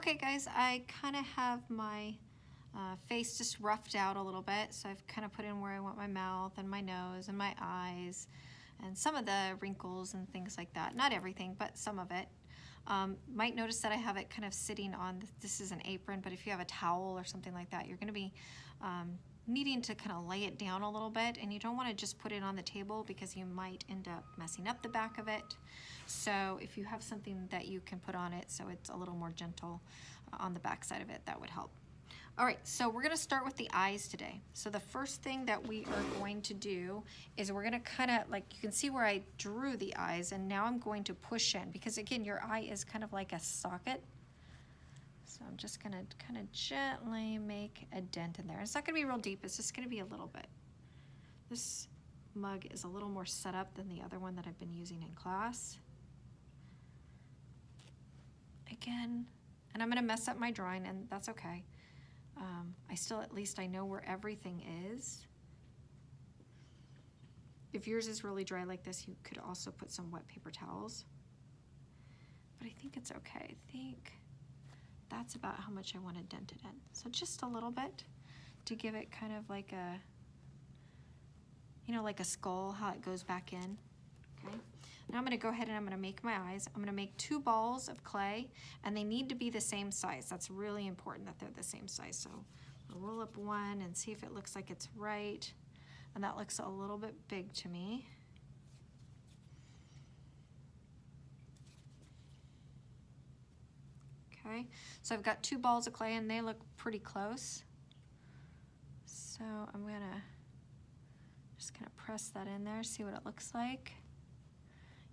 Okay guys, I kind of have my face just roughed out a little bit. So I've kind of put in where I want my mouth and my nose and my eyes and some of the wrinkles and things like that. Not everything, but some of it. Might notice that I have it kind of sitting on, this is an apron, but if you have a towel or something like that, you're going to be needing to kind of lay it down a little bit, and you don't want to just put it on the table because you might end up messing up the back of it. So if you have something that you can put on it so it's a little more gentle on the back side of it, that would help. All right, so we're gonna start with the eyes today. So the first thing that we are going to do is we're gonna kind of, like, you can see where I drew the eyes, and now I'm going to push in, because again, your eye is kind of like a socket. So I'm just gonna kind of gently make a dent in there. It's not gonna be real deep, it's just gonna be a little bit. This mug is a little more set up than the other one that I've been using in class. Again, and I'm gonna mess up my drawing, and that's okay. At least I know where everything is. If yours is really dry like this, you could also put some wet paper towels. But I think it's okay. I think that's about how much I want to dent it in. So just a little bit to give it kind of like a, you know, like a skull, how it goes back in, okay? Now I'm gonna go ahead and I'm gonna make my eyes. I'm gonna make 2 balls of clay, and they need to be the same size. That's really important that they're the same size. So I'll roll up one and see if it looks like it's right. And that looks a little bit big to me. Okay, so I've got 2 balls of clay and they look pretty close. So I'm gonna just kind of press that in there, see what it looks like.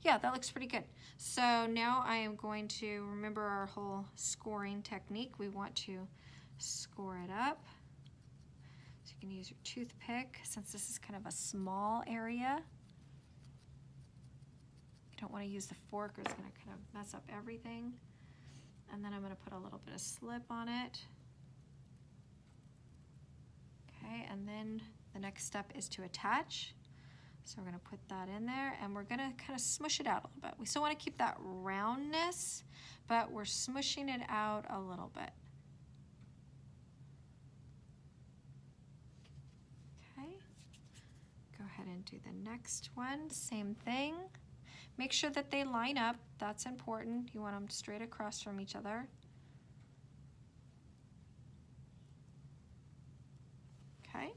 Yeah, that looks pretty good. So now I am going to remember our whole scoring technique. We want to score it up. So you can use your toothpick, since this is kind of a small area. You don't want to use the fork, or it's going to kind of mess up everything. And then I'm going to put a little bit of slip on it. Okay, and then the next step is to attach. So we're going to put that in there, and we're going to kind of smush it out a little bit. We still want to keep that roundness, but we're smushing it out a little bit. Okay, go ahead and do the next one. Same thing. Make sure that they line up. That's important. You want them straight across from each other. Okay.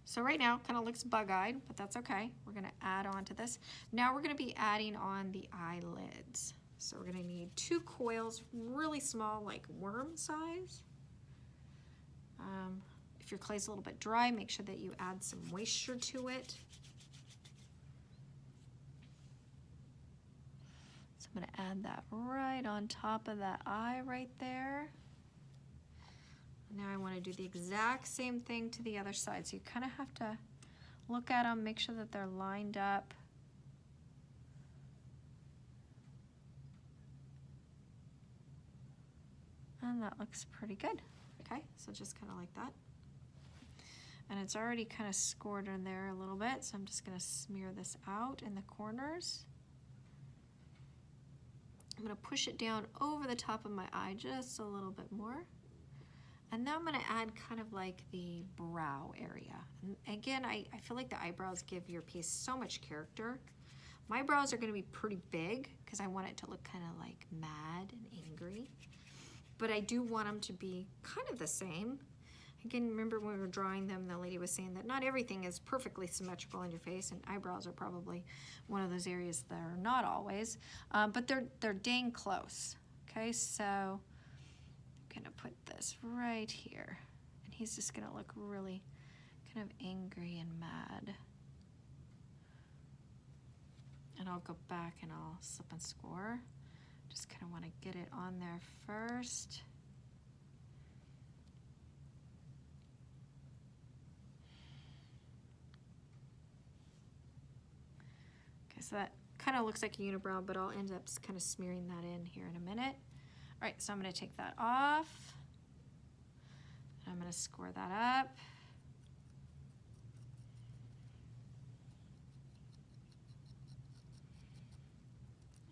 So right now, kind of looks bug-eyed, but that's okay. We're gonna add on to this. Now we're gonna be adding on the eyelids. So we're gonna need 2 coils, really small, like worm size. If your clay's a little bit dry, make sure that you add some moisture to it. So I'm gonna add that right on top of that eye right there. Now I want to do the exact same thing to the other side. So you kind of have to look at them, make sure that they're lined up. And that looks pretty good. Okay, so just kind of like that. And it's already kind of scored in there a little bit, so I'm just going to smear this out in the corners. I'm going to push it down over the top of my eye just a little bit more. And now I'm going to add kind of like the brow area. And again, I feel like the eyebrows give your piece so much character. My brows are going to be pretty big because I want it to look kind of like mad and angry. But I do want them to be kind of the same. Again, remember when we were drawing them, the lady was saying that not everything is perfectly symmetrical in your face, and eyebrows are probably one of those areas that are not always, but they're dang close. Okay, so gonna put this right here, and he's just gonna look really kind of angry and mad. And I'll go back and I'll slip and score. Just kind of want to get it on there first. Okay, so that kind of looks like a unibrow, but I'll end up kind of smearing that in here in a minute. All right, so I'm going to take that off. I'm going to score that up.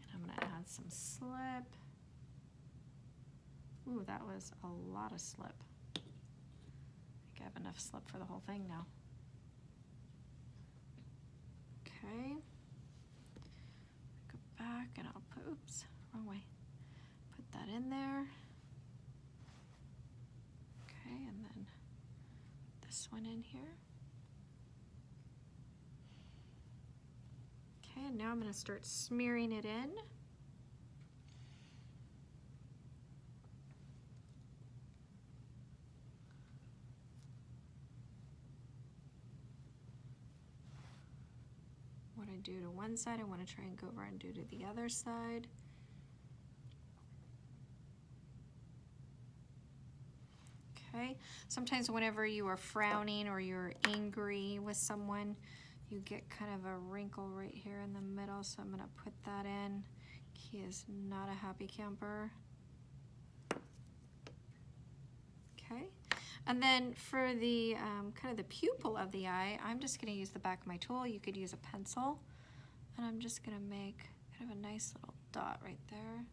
And I'm going to add some slip. Ooh, that was a lot of slip. I think I have enough slip for the whole thing now. Okay. Go back and I'll put, oops, wrong way. Put that in there. Okay, and then this one in here. Okay, and now I'm going to start smearing it in. What I do to one side, I want to try and go over and do to the other side. Okay, sometimes whenever you are frowning or you're angry with someone, you get kind of a wrinkle right here in the middle, so I'm going to put that in. He is not a happy camper. Okay, and then for the kind of the pupil of the eye, I'm just going to use the back of my tool. You could use a pencil, and I'm just going to make kind of a nice little dot right there.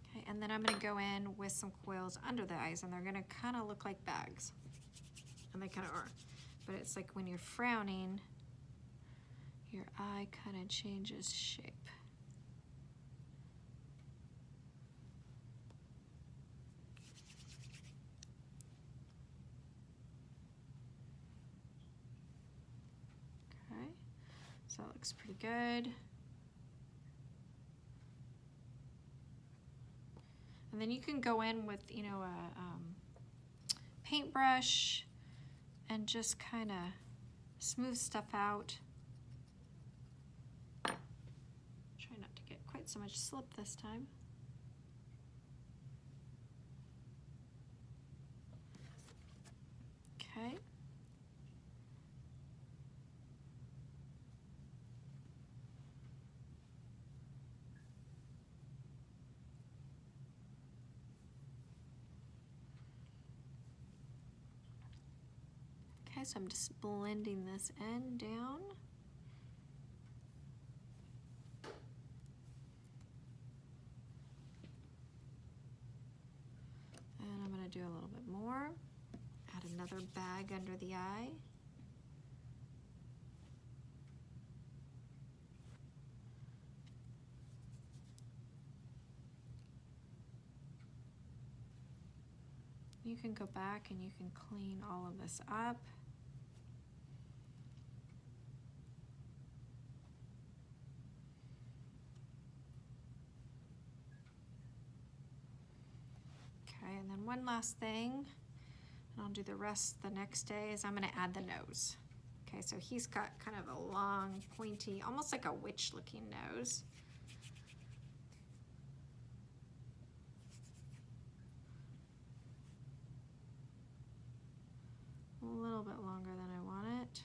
Okay, and then I'm going to go in with some coils under the eyes, and they're going to kind of look like bags, and they kind of are. But it's like when you're frowning, your eye kind of changes shape. Okay, so that looks pretty good. And then you can go in with, you know, a paintbrush and just kind of smooth stuff out. Try not to get quite so much slip this time. Okay. Okay, so I'm just blending this end down. And I'm going to do a little bit more. Add another bag under the eye. You can go back and you can clean all of this up. Okay, and then one last thing, and I'll do the rest the next day, is I'm going to add the nose. Okay, so he's got kind of a long, pointy, almost like a witch-looking nose. A little bit longer than I want it.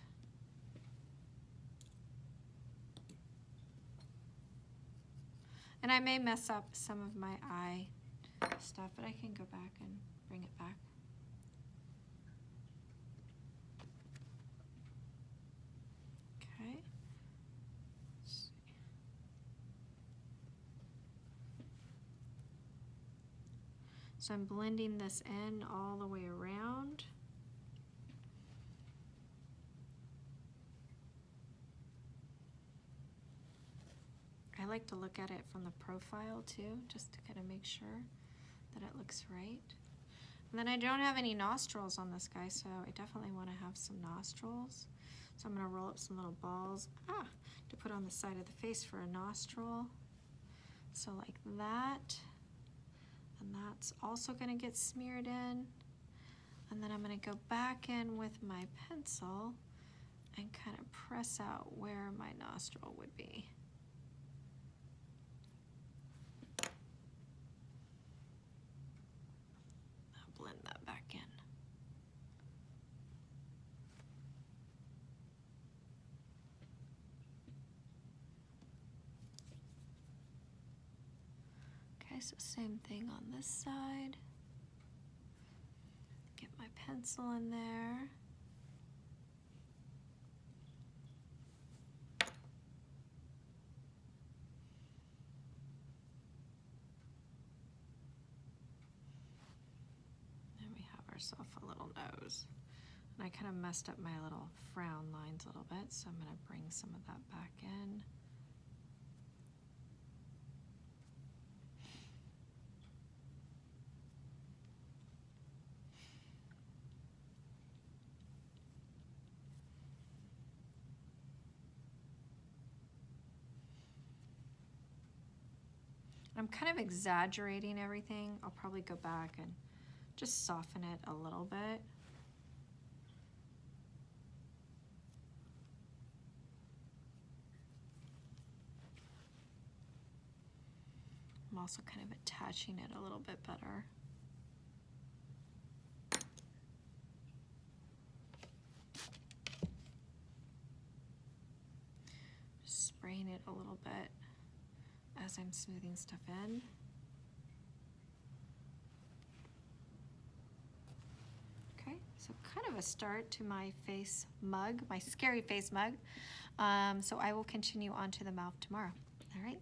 And I may mess up some of my eye stuff, but I can go back and bring it back. Okay. Let's see. So I'm blending this in all the way around. I like to look at it from the profile too, just to kind of make sure that it looks right. And then I don't have any nostrils on this guy, so I definitely want to have some nostrils. So I'm going to roll up some little balls to put on the side of the face for a nostril. So like that. And that's also going to get smeared in. And then I'm going to go back in with my pencil and kind of press out where my nostril would be. I'll blend that back in. Okay, so same thing on this side. Get my pencil in there. ourselves a little nose. And I kind of messed up my little frown lines a little bit, so I'm going to bring some of that back in. I'm kind of exaggerating everything. I'll probably go back and just soften it a little bit. I'm also kind of attaching it a little bit better. Just spraying it a little bit as I'm smoothing stuff in. Okay, so kind of a start to my face mug, my scary face mug. So I will continue on to the mouth tomorrow. All right.